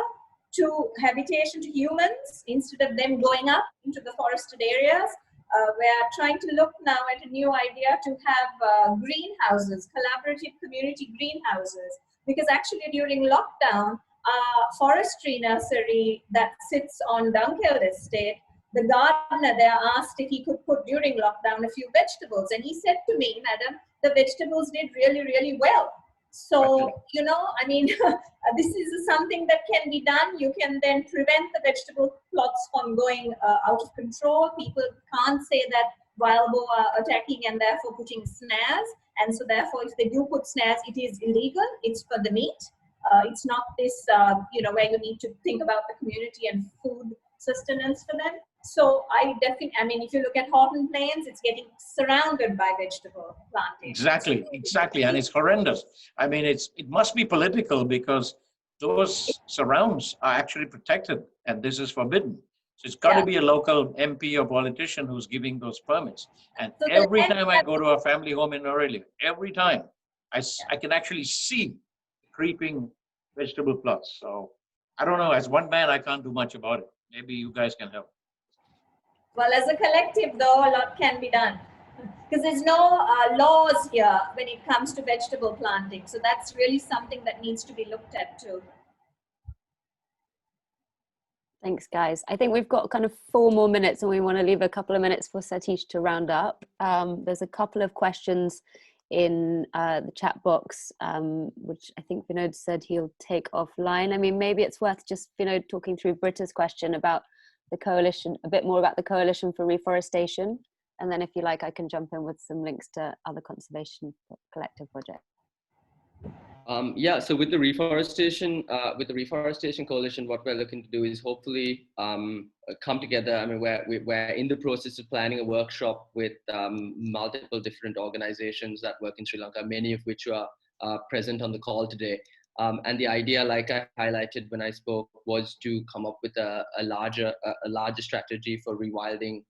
to habitation to humans instead of them going up into the forested areas. We're trying to look now at a new idea to have greenhouses, collaborative community greenhouses, because actually during lockdown, forestry nursery that sits on Dunkeld Estate, the gardener there asked if he could put during lockdown a few vegetables, and he said to me, madam, the vegetables did really, really well. So, this is something that can be done. You can then prevent the vegetable plots from going out of control. People can't say that wild boar are attacking and therefore putting snares. And so therefore, if they do put snares, it is illegal. It's for the meat. It's not this, where you need to think about the community and food sustenance for them. So if you look at Horton Plains, it's getting surrounded by vegetable plantations. Exactly. And it's horrendous. I mean, it must be political because those surrounds are actually protected and this is forbidden. So it's got to be a local MP or politician who's giving those permits. And so every time I go to a family home in Aurelia, every time I can actually see creeping vegetable plots. So I don't know, as one man, I can't do much about it. Maybe you guys can help. Well, as a collective, though, a lot can be done because there's no laws here when it comes to vegetable planting. So that's really something that needs to be looked at too. Thanks, guys. I think we've got kind of 4 more minutes and we want to leave a couple of minutes for Satish to round up. There's a couple of questions in the chat box, which I think Vinod said he'll take offline. I mean, maybe it's worth just, Vinod, talking through Britta's question about the coalition, a bit more about the Coalition for Reforestation. And then if you like, I can jump in with some links to other conservation collective projects. So with the reforestation coalition, what we're looking to do is hopefully come together. I mean, we're in the process of planning a workshop with multiple different organizations that work in Sri Lanka, many of which are present on the call today. And the idea, like I highlighted when I spoke, was to come up with a larger strategy for rewilding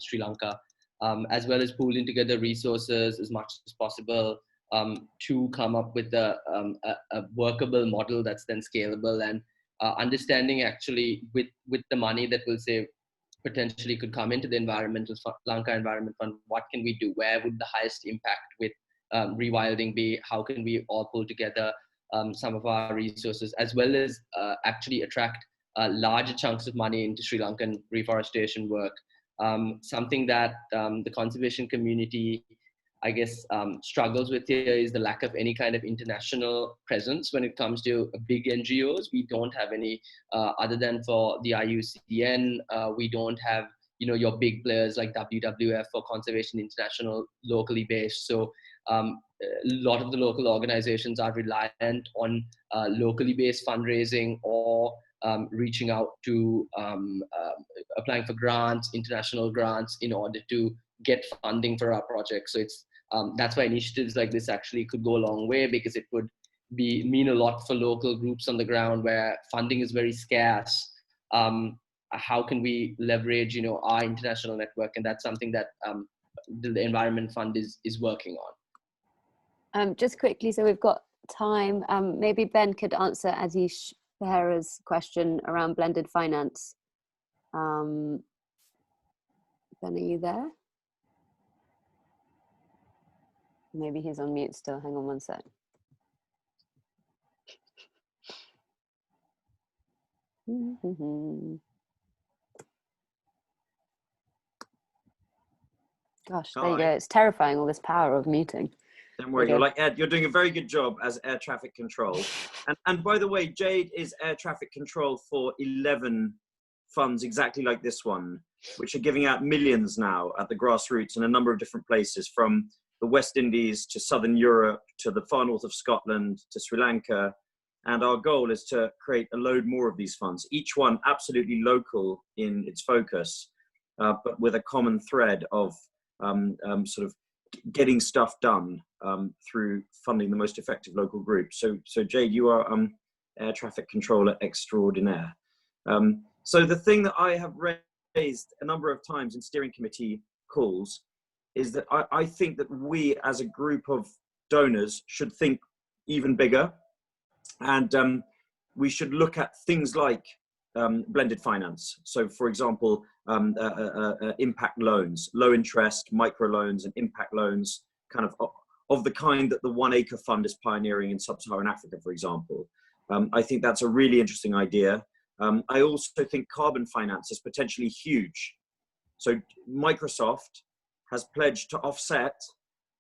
Sri Lanka, as well as pooling together resources as much as possible to come up with a workable model that's then scalable, and understanding actually with the money that we'll say potentially could come into the Lanka Environment Fund, what can we do? Where would the highest impact with rewilding be? How can we all pull together some of our resources, as well as actually attract larger chunks of money into Sri Lankan reforestation work? Something that the conservation community, I guess, struggles with here is the lack of any kind of international presence when it comes to big NGOs. We don't have any, other than for the IUCN, we don't have, your big players like WWF or Conservation International locally based. So a lot of the local organizations are reliant on locally based fundraising or reaching out to applying for grants, international grants, in order to get funding for our project. So it's that's why initiatives like this actually could go a long way, because it would mean a lot for local groups on the ground where funding is very scarce. How can we leverage, our international network? And that's something that the Environment Fund is working on. Just quickly, so we've got time. Maybe Ben could answer Adish Behera's question around blended finance. Ben, are you there? Maybe he's on mute still. Hang on one sec. Gosh, there you go. It's terrifying, all this power of muting. Don't worry, you're like Ed. You're doing a very good job as air traffic control. And by the way, Jade is air traffic control for 11 funds exactly like this one, which are giving out millions now at the grassroots in a number of different places, from the West Indies to Southern Europe to the far north of Scotland to Sri Lanka. And our goal is to create a load more of these funds, each one absolutely local in its focus, but with a common thread of sort of getting stuff done through funding the most effective local groups. So Jade, you are air traffic controller extraordinaire. So the thing that I have raised a number of times in steering committee calls is that I think that we as a group of donors should think even bigger. And we should look at things like blended finance. So for example, impact loans, low interest, micro loans and impact loans, kind of the kind that the 1 Acre Fund is pioneering in sub-Saharan Africa, for example. I think that's a really interesting idea. I also think carbon finance is potentially huge. So Microsoft has pledged to offset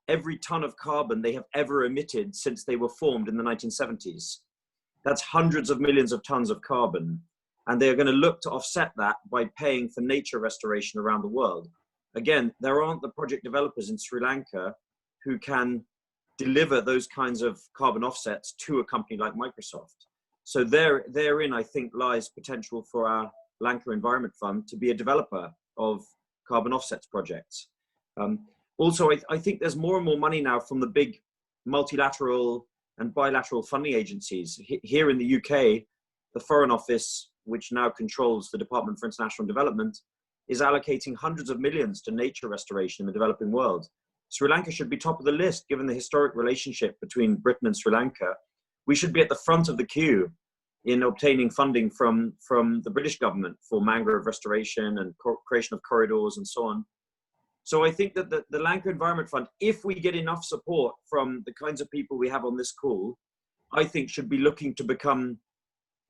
every ton of carbon they have ever emitted since they were formed in the 1970s. That's hundreds of millions of tons of carbon. And they're going to look to offset that by paying for nature restoration around the world. Again, there aren't the project developers in Sri Lanka who can deliver those kinds of carbon offsets to a company like Microsoft. So therein, I think, lies potential for our Lanka Environment Fund to be a developer of carbon offsets projects. Also, I think there's more and more money now from the big multilateral and bilateral funding agencies. Here in the UK, the Foreign Office, which now controls the Department for International Development, is allocating hundreds of millions to nature restoration in the developing world. Sri Lanka should be top of the list, given the historic relationship between Britain and Sri Lanka. We should be at the front of the queue in obtaining funding from the British government for mangrove restoration and creation of corridors and so on. So I think that the Lanka Environment Fund, if we get enough support from the kinds of people we have on this call, I think should be looking to become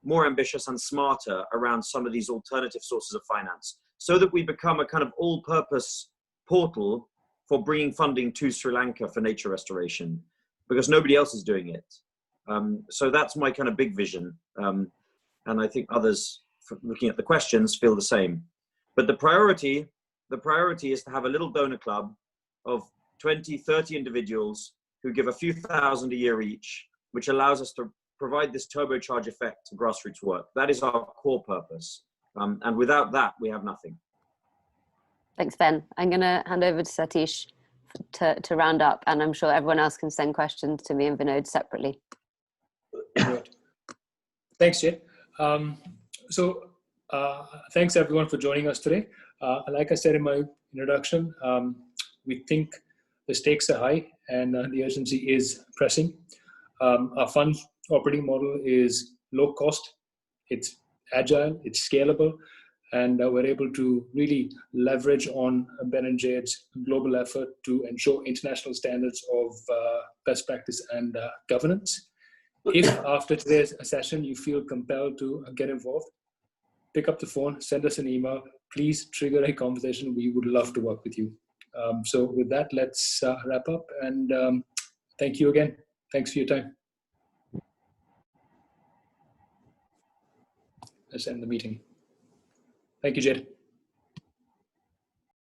more ambitious and smarter around some of these alternative sources of finance, so that we become a kind of all-purpose portal for bringing funding to Sri Lanka for nature restoration, because nobody else is doing it. So that's my kind of big vision. And I think others, looking at the questions, feel the same. But the priority is to have a little donor club of 20, 30 individuals who give a few thousand a year each, which allows us to provide this turbocharge effect to grassroots work. That is our core purpose. And without that, we have nothing. Thanks, Ben. I'm going to hand over to Satish to round up, and I'm sure everyone else can send questions to me and Vinod separately. Good. Thanks, Jay. Thanks everyone for joining us today. Like I said in my introduction, we think the stakes are high and the urgency is pressing. Our fund operating model is low cost, it's agile, it's scalable, and we're able to really leverage on Ben and Jade's global effort to ensure international standards of best practice and governance. If after today's session you feel compelled to get involved, pick up the phone, send us an email, please trigger a conversation. We would love to work with you. So with that, let's wrap up, and thank you again. Thanks for your time. Let's end the meeting. Thank you, Jed.